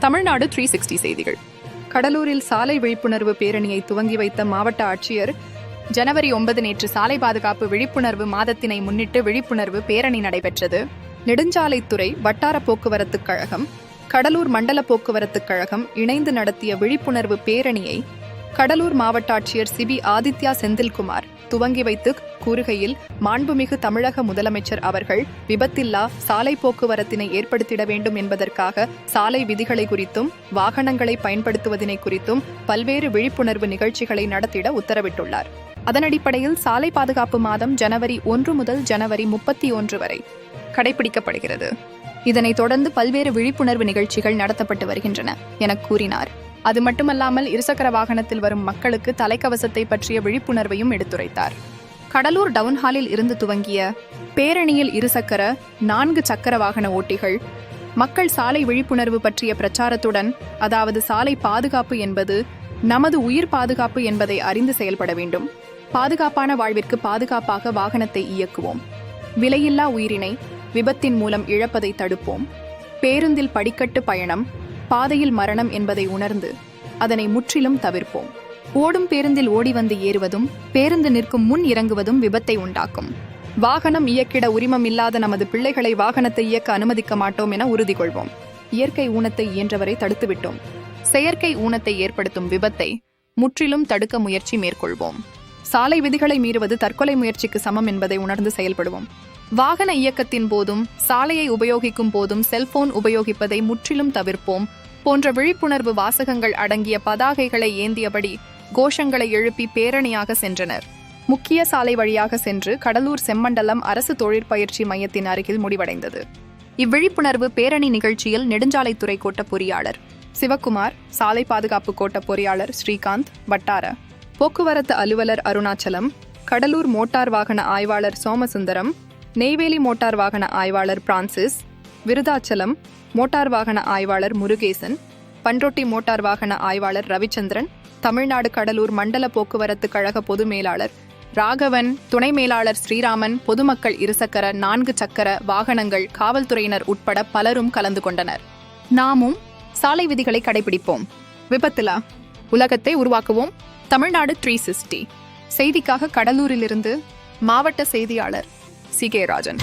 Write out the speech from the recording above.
தமிழ்நாடு 360 செய்திகள். கடலூரில் சாலை விழிப்புணர்வு பேரணியை துவங்கி வைத்த மாவட்ட ஆட்சியர். ஜனவரி 9 நேற்று சாலை பாதுகாப்பு விழிப்புணர்வு மாதத்தினை முன்னிட்டு விழிப்புணர்வு பேரணி நடைபெற்றது. நெடுஞ்சாலைத்துறை, வட்டார போக்குவரத்துக் கழகம், கடலூர் மண்டல போக்குவரத்துக் கழகம் இணைந்து நடத்திய விழிப்புணர்வு பேரணியை கடலூர் மாவட்ட ஆட்சியர் சிபி ஆதித்யா செந்தில்குமார் துவங்கி வைத்து கூறுகையில், மாண்புமிகு தமிழக முதலமைச்சர் அவர்கள் விபத்தில்லா சாலை போக்குவரத்தினை ஏற்படுத்திட வேண்டும் என்பதற்காக சாலை விதிகளை குறித்தும் வாகனங்களை பயன்படுத்துவதனை குறித்தும் பல்வேறு விழிப்புணர்வு நிகழ்ச்சிகளை நடத்திட உத்தரவிட்டுள்ளார். அதன் அடிப்படையில் சாலை பாதுகாப்பு மாதம் ஜனவரி 1 முதல் ஜனவரி 31 வரை கடைபிடிக்கப்படுகிறது. இதனைத் தொடர்ந்து பல்வேறு விழிப்புணர்வு நிகழ்ச்சிகள் நடத்தப்பட்டு வருகின்றன என கூறினார். அது மட்டுமல்லாமல் இருசக்கர வாகனத்தில் வரும் மக்களுக்கு தலைக்கவசத்தை பற்றிய விழிப்புணர்வையும் எடுத்துரைத்தார். கடலூர் டவுன்ஹாலில் இருந்து துவங்கிய பேரணியில் இருசக்கர, 4 சக்கர வாகன ஓட்டிகள் மக்கள் சாலை விழிப்புணர்வு பற்றிய பிரச்சாரத்துடன், அதாவது சாலை பாதுகாப்பு என்பது நமது உயிர் பாதுகாப்பு என்பதை அறிந்து செயல்பட வேண்டும். பாதுகாப்பான வாழ்விற்கு பாதுகாப்பாக வாகனத்தை இயக்குவோம். விலையில்லா உயிரினை விபத்தின் மூலம் இழப்பதை தடுப்போம். பேருந்தில் படிக்கட்டு பயணம், பாதையில் மரணம் என்பதை உணர்ந்து அதனை முற்றிலும் தவிர்ப்போம். ஓடும் பேருந்தில் ஓடி வந்து ஏறுவதும், பேருந்து நிற்கும் முன் இறங்குவதும் விபத்தை உண்டாக்கும். வாகனம் இயக்கிட உரிமம் இல்லாத நமது பிள்ளைகளை வாகனத்தை இயக்க அனுமதிக்க மாட்டோம் என உறுதி கொள்வோம். இயற்கை ஊனத்தை இயன்றவரை தடுத்துவிட்டோம். செயற்கை ஊனத்தை ஏற்படுத்தும் விபத்தை முற்றிலும் தடுக்க முயற்சி மேற்கொள்வோம். சாலை விதிகளை மீறுவது தற்கொலை முயற்சிக்கு சமம் என்பதை உணர்ந்து செயல்படுவோம். வாகன இயக்கத்தின் போதும் சாலையை உபயோகிக்கும் போதும் செல்போன் உபயோகிப்பதை முற்றிலும் தவிர்ப்போம் போன்ற விழிப்புணர்வு வாசகங்கள் அடங்கிய பதாகைகளை ஏந்தியபடி கோஷங்களை எழுப்பி பேரணியாக சென்றனர். முக்கிய சாலை வழியாக சென்று கடலூர் செம்மண்டலம் அரசு தொழிற்பயிற்சி மையத்தின் அருகில் முடிவடைந்தது. இவ்விழிப்புணர்வு பேரணி நிகழ்ச்சியில் நெடுஞ்சாலைத்துறை கோட்ட பொறியாளர் சிவக்குமார், சாலை பாதுகாப்பு கோட்ட பொறியாளர் ஸ்ரீகாந்த், வட்டார போக்குவரத்து அலுவலர் அருணாச்சலம், கடலூர் மோட்டார் வாகன ஆய்வாளர் சோமசுந்தரம், நெய்வேலி மோட்டார் வாகன ஆய்வாளர் பிரான்சிஸ், விருதாச்சலம் மோட்டார் வாகன ஆய்வாளர் முருகேசன், பண்ரொட்டி மோட்டார் வாகன ஆய்வாளர் ரவிச்சந்திரன், தமிழ்நாடு கடலூர் மண்டல போக்குவரத்து கழக பொது மேலாளர் ராகவன், துணை மேலாளர் ஸ்ரீராமன், பொதுமக்கள் இருசக்கர, 4 சக்கர வாகனங்கள், காவல்துறையினர் உட்பட பலரும் கலந்து கொண்டனர். நாமும் சாலை விதிகளை கடைபிடிப்போம். விபத்தில்லா உலகத்தை உருவாக்குவோம். தமிழ்நாடு 360 செய்திக்காக கடலூரிலிருந்து மாவட்ட செய்தியாளர் சி.கே. ராஜன்.